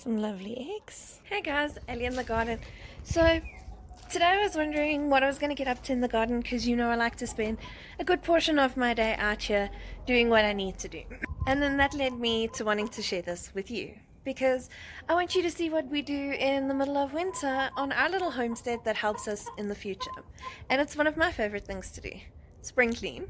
Some lovely eggs. Hey guys, Ellie in the garden. So today I was wondering what I was going to get up to in the garden because you know I like to spend a good portion of my day out here doing what I need to do. And then that led me to wanting to share this with you because I want you to see what we do in the middle of winter on our little homestead that helps us in the future. And it's one of my favorite things to do. Spring clean.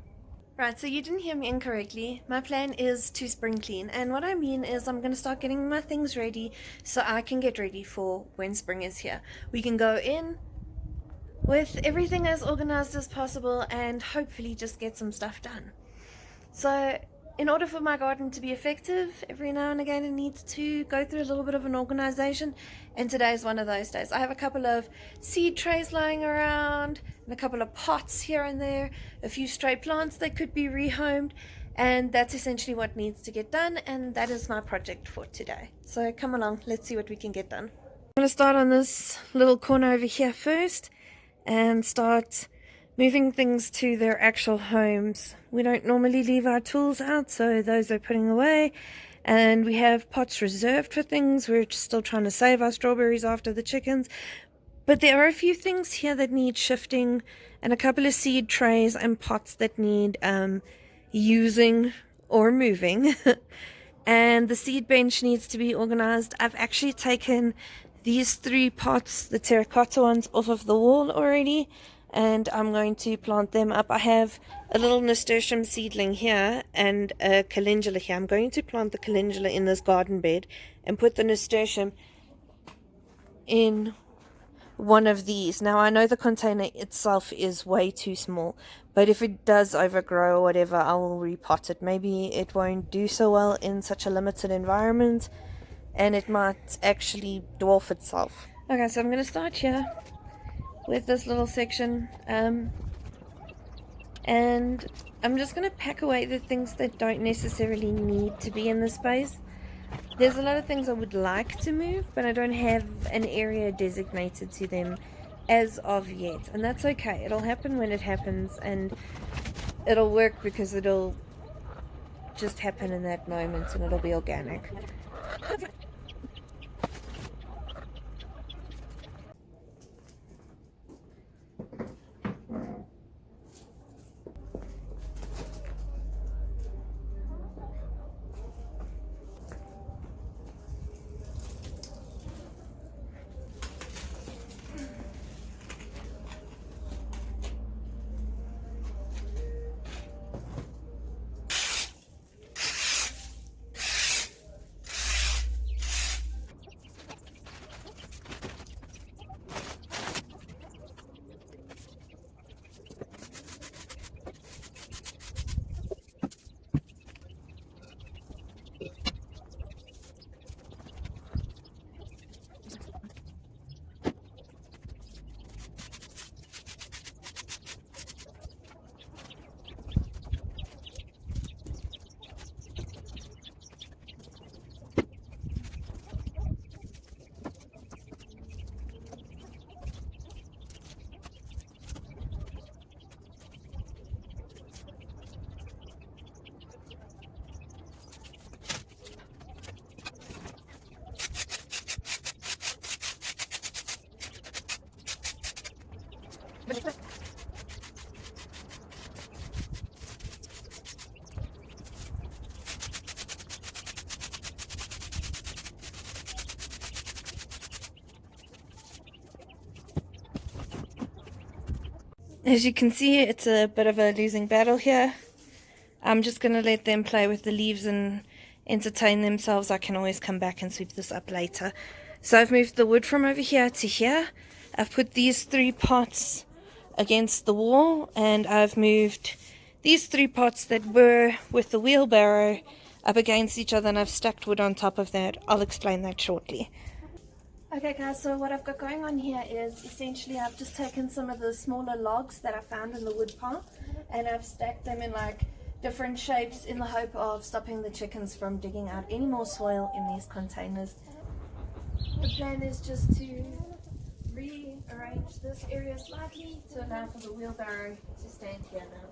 Right, so you didn't hear me incorrectly. My plan is to spring clean, and what I mean is I'm going to start getting my things ready so I can get ready for when spring is here. We can go in with everything as organized as possible and hopefully just get some stuff done. So in order for my garden to be effective, every now and again it needs to go through a little bit of an organization, and today is one of those days. I have a couple of seed trays lying around and a couple of pots here and there, a few stray plants that could be rehomed, and that's essentially what needs to get done, and that is my project for today. So come along, let's see what we can get done. I'm going to start on this little corner over here first and start moving things to their actual homes. We don't normally leave our tools out, so those are putting away, and we have pots reserved for things. We're still trying to save our strawberries after the chickens, but there are a few things here that need shifting and a couple of seed trays and pots that need using or moving. And the seed bench needs to be organized. I've actually taken these 3 pots, the terracotta ones, off of the wall already, and I'm going to plant them up. I have a little nasturtium seedling here and a calendula here. I'm going to plant the calendula in this garden bed and put the nasturtium in one of these. Now I know the container itself is way too small, but if it does overgrow or whatever, I will repot it. Maybe it won't do so well in such a limited environment and it might actually dwarf itself. Okay, so I'm going to start here with this little section, and I'm just going to pack away the things that don't necessarily need to be in the space. There's a lot of things I would like to move, but I don't have an area designated to them as of yet, and that's okay. It'll happen when it happens, and it'll work because it'll just happen in that moment and it'll be organic. As you can see, it's a bit of a losing battle here. I'm just going to let them play with the leaves and entertain themselves. I can always come back and sweep this up later. So I've moved the wood from over here to here. I've put these 3 pots against the wall, and I've moved these 3 pots that were with the wheelbarrow up against each other, and I've stacked wood on top of that. I'll explain that shortly. Okay guys, so what I've got going on here is essentially I've just taken some of the smaller logs that I found in the wood pile and I've stacked them in like different shapes in the hope of stopping the chickens from digging out any more soil in these containers. The plan is just to rearrange this area slightly to allow for the wheelbarrow to stand here now.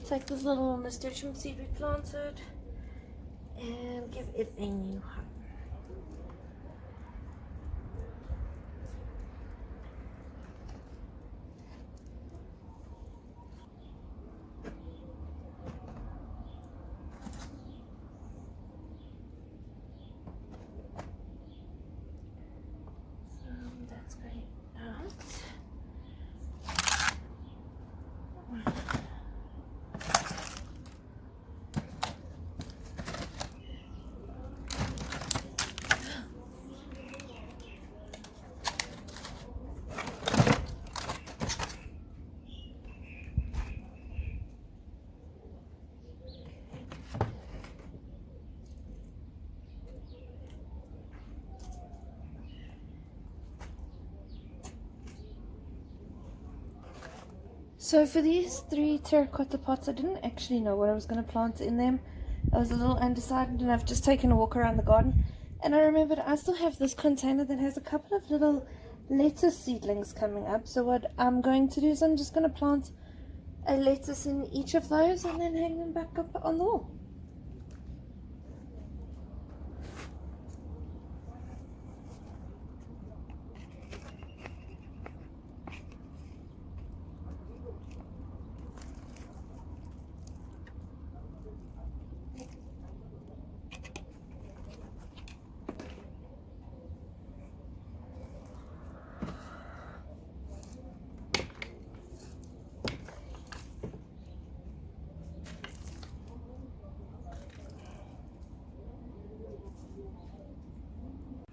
take this little nasturtium seed we planted and give it a new home. That's going out. So for these 3 terracotta pots, I didn't actually know what I was going to plant in them. I was a little undecided, and I've just taken a walk around the garden, and I remembered I still have this container that has a couple of little lettuce seedlings coming up. So what I'm going to do is I'm just going to plant a lettuce in each of those and then hang them back up on the wall.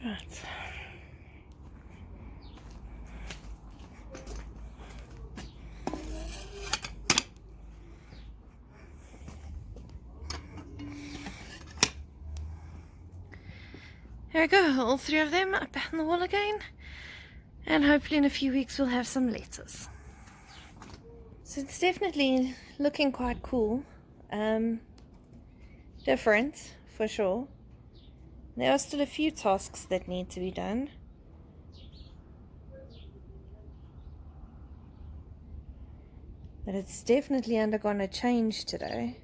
Right. There we go, all 3 of them up on the wall again, and hopefully in a few weeks we'll have some lettuce. So it's definitely looking quite cool, different for sure. There are still a few tasks that need to be done. But it's definitely undergone a change today.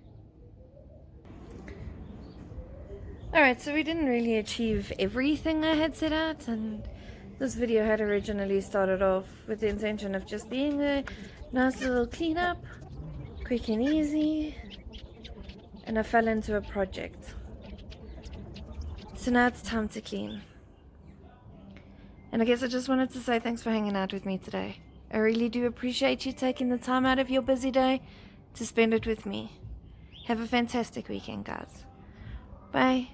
Alright, so we didn't really achieve everything I had set out, and this video had originally started off with the intention of just being a nice little cleanup, quick and easy, and I fell into a project. So now it's time to clean. And I guess I just wanted to say thanks for hanging out with me today. I really do appreciate you taking the time out of your busy day to spend it with me. Have a fantastic weekend, guys. Bye.